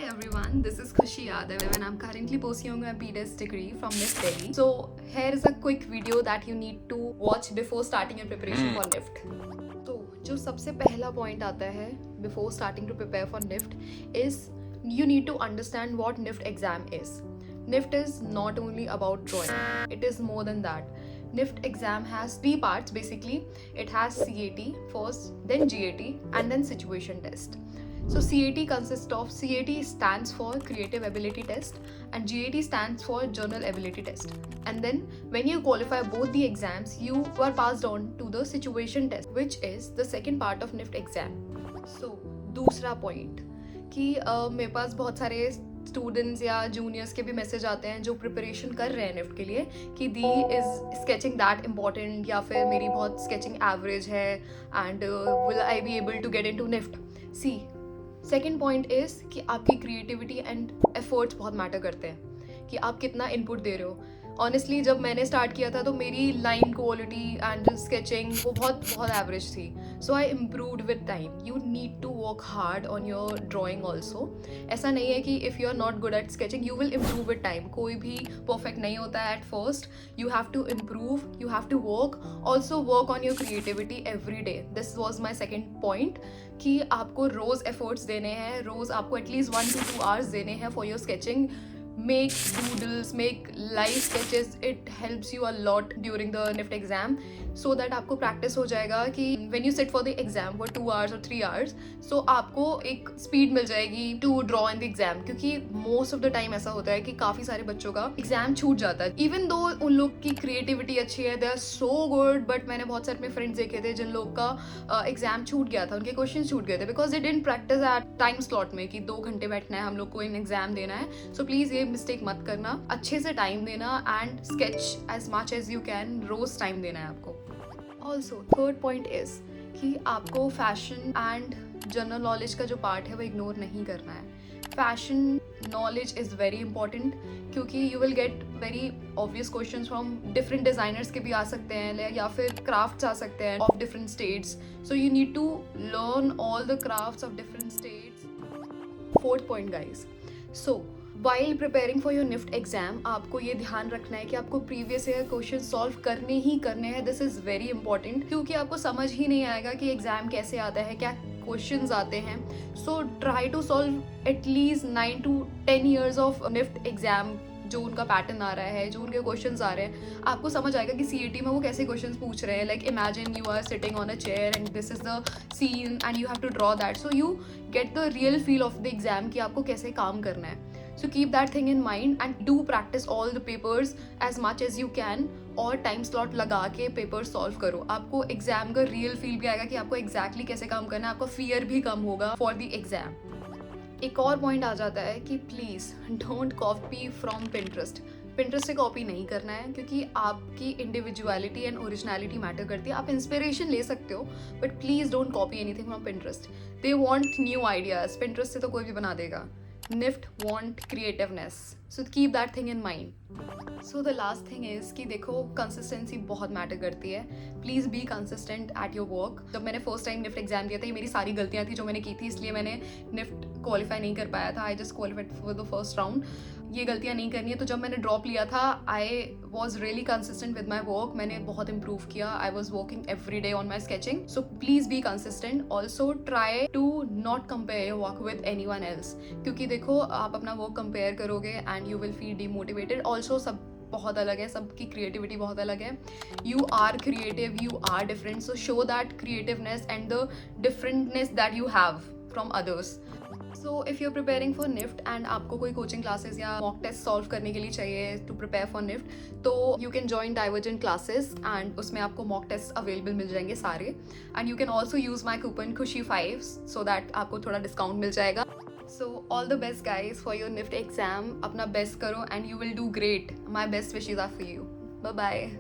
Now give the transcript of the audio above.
everyone, this is Khushi Yadav and I'm currently pursuing my BDes degree from NIFT Delhi. So here is a quick video that you need to watch before starting your preparation for NIFT. तो जो सबसे पहला point आता है before starting to prepare for NIFT is you need to understand what NIFT exam is. NIFT is not only about drawing, it is more than that. NIFT exam has three parts basically. It has CAT first, then GAT and then situation test. So CAT consists of, CAT stands for Creative Ability Test and GAT stands for Journal Ability Test. And then when you qualify both the exams, you are passed on to the situation test, which is the second part of NIFT exam. So दूसरा point कि मेरे पास बहुत सारे students या juniors के भी message आते हैं जो प्रिपरेशन कर रहे हैं निफ्ट के लिए कि the is sketching that important या फिर मेरी बहुत स्केचिंग एवरेज है and will I be able to get into NIFT. See second point is कि आपकी क्रिएटिविटी एंड एफर्ट्स बहुत मैटर करते हैं कि आप कितना इनपुट दे रहे हो. ऑनेस्टली जब मैंने स्टार्ट किया था तो मेरी लाइन क्वालिटी एंड स्केचिंग वो बहुत एवरेज थी. So I improved with time. You need to work hard on your drawing also. ऐसा नहीं है कि if you are not good at sketching you will improve with time. कोई भी perfect नहीं होता है at first. You have to improve, you have to work, also work on your creativity every day. This was my second point कि आपको रोज़ efforts देने हैं. रोज़ आपको एटलीस्ट 1 to 2 hours देने हैं for your sketching. Make doodles, make live sketches. It helps you a lot during the NIFT exam so that आपको practice हो जाएगा कि when you sit for the exam for 2 hours or 3 hours, so आपको एक speed मिल जाएगी to draw in the exam. क्योंकि most of the time ऐसा होता है कि काफ़ी सारे बच्चों का exam छूट जाता है. Even though उन लोग की creativity अच्छी है, they are so good, but मैंने बहुत सारे अपने friends देखे थे जिन लोग का exam छूट गया था, उनके questions छूट गए थे because they didn't practice at time slot में कि 2 घंटे बैठना है हम लोग को इन exam देना है. So please ये मिस्टेक मत करना. अच्छे से टाइम देना and sketch as much as you can. रोज टाइम देना है आपको. ऑल्सो थर्ड पॉइंट इज कि आपको फैशन एंड जनरल नॉलेज का जो पार्ट है वो इग्नोर नहीं करना है. Fashion knowledge is very important क्योंकि you will get very obvious question from different designers के भी आ सकते हैं या फिर क्राफ्ट्स आ सकते हैं of different states. So you need to learn all the crafts of different states. Fourth point guys, so while preparing for your NIFT exam आपको ये ध्यान रखना है कि आपको प्रीवियस ईयर क्वेश्चन सॉल्व करने ही करने हैं. दिस इज़ वेरी इंपॉर्टेंट क्योंकि आपको समझ ही नहीं आएगा कि एग्जाम कैसे आता है, क्या क्वेश्चंस आते हैं. So try to solve at least 9 to 10 years of NIFT exam. जो उनका पैटर्न आ रहा है, जो उनके क्वेश्चंस आ रहे हैं, आपको समझ आएगा कि CAT में वो कैसे क्वेश्चंस पूछ रहे हैं. Like imagine you are sitting on a chair and this is the scene and you have to draw that. So you get the real feel of the exam कि आपको कैसे काम करना है. So keep that thing in mind and do practice all the papers as much as you can और time slot लगा के paper solve करो. आपको एग्जाम का रियल फील भी आएगा कि आपको एग्जैक्टली कैसे काम करना है. आपका फियर भी कम होगा फॉर द एग्जाम. एक और पॉइंट आ जाता है कि please don't copy from Pinterest. Pinterest से कॉपी नहीं करना है क्योंकि आपकी इंडिविजुअलिटी एंड ओरिजिनलिटी मैटर करती है. आप इंस्पिरेशन ले सकते हो but please don't copy anything from Pinterest. They want new ideas. Pinterest से तो कोई भी बना देगा. NIFT want creativeness, so keep that thing in mind. So the last thing is कि देखो कंसिस्टेंसी बहुत मैटर करती है. Please be consistent at your work. जब मैंने फर्स्ट टाइम निफ्ट एग्जाम दिया था ये मेरी सारी गलतियाँ थी जो मैंने की थी, इसलिए मैंने निफ्ट क्वालिफाई नहीं कर पाया था. I just qualified for the first round. ये गलतियाँ नहीं करनी है. तो जब मैंने ड्रॉप लिया था I was really consistent with my work. मैंने बहुत इंप्रूव किया. I was working every day on my sketching. So please be consistent. Also try to not compare your work with anyone else क्योंकि देखो आप अपना work compare करोगे and you will feel demotivated. Also सब बहुत अलग है, सबकी क्रिएटिविटी बहुत अलग है. You are creative, you are different. So show that creativeness and the differentness that you have from others. So if you are preparing for NIFT and आपको कोई कोचिंग क्लासेस या मॉक टेस्ट सॉल्व करने के लिए चाहिए टू प्रिपेयर फॉर निफ्ट तो you can join divergent classes and उसमें आपको मॉक टेस्ट अवेलेबल मिल जाएंगे सारे. And you can also use my coupon Khushi5 so that आपको थोड़ा डिस्काउंट मिल जाएगा. So all the best guys for your NIFT exam. अपना बेस्ट करो and you will do great. My best wishes are for you. Bye bye.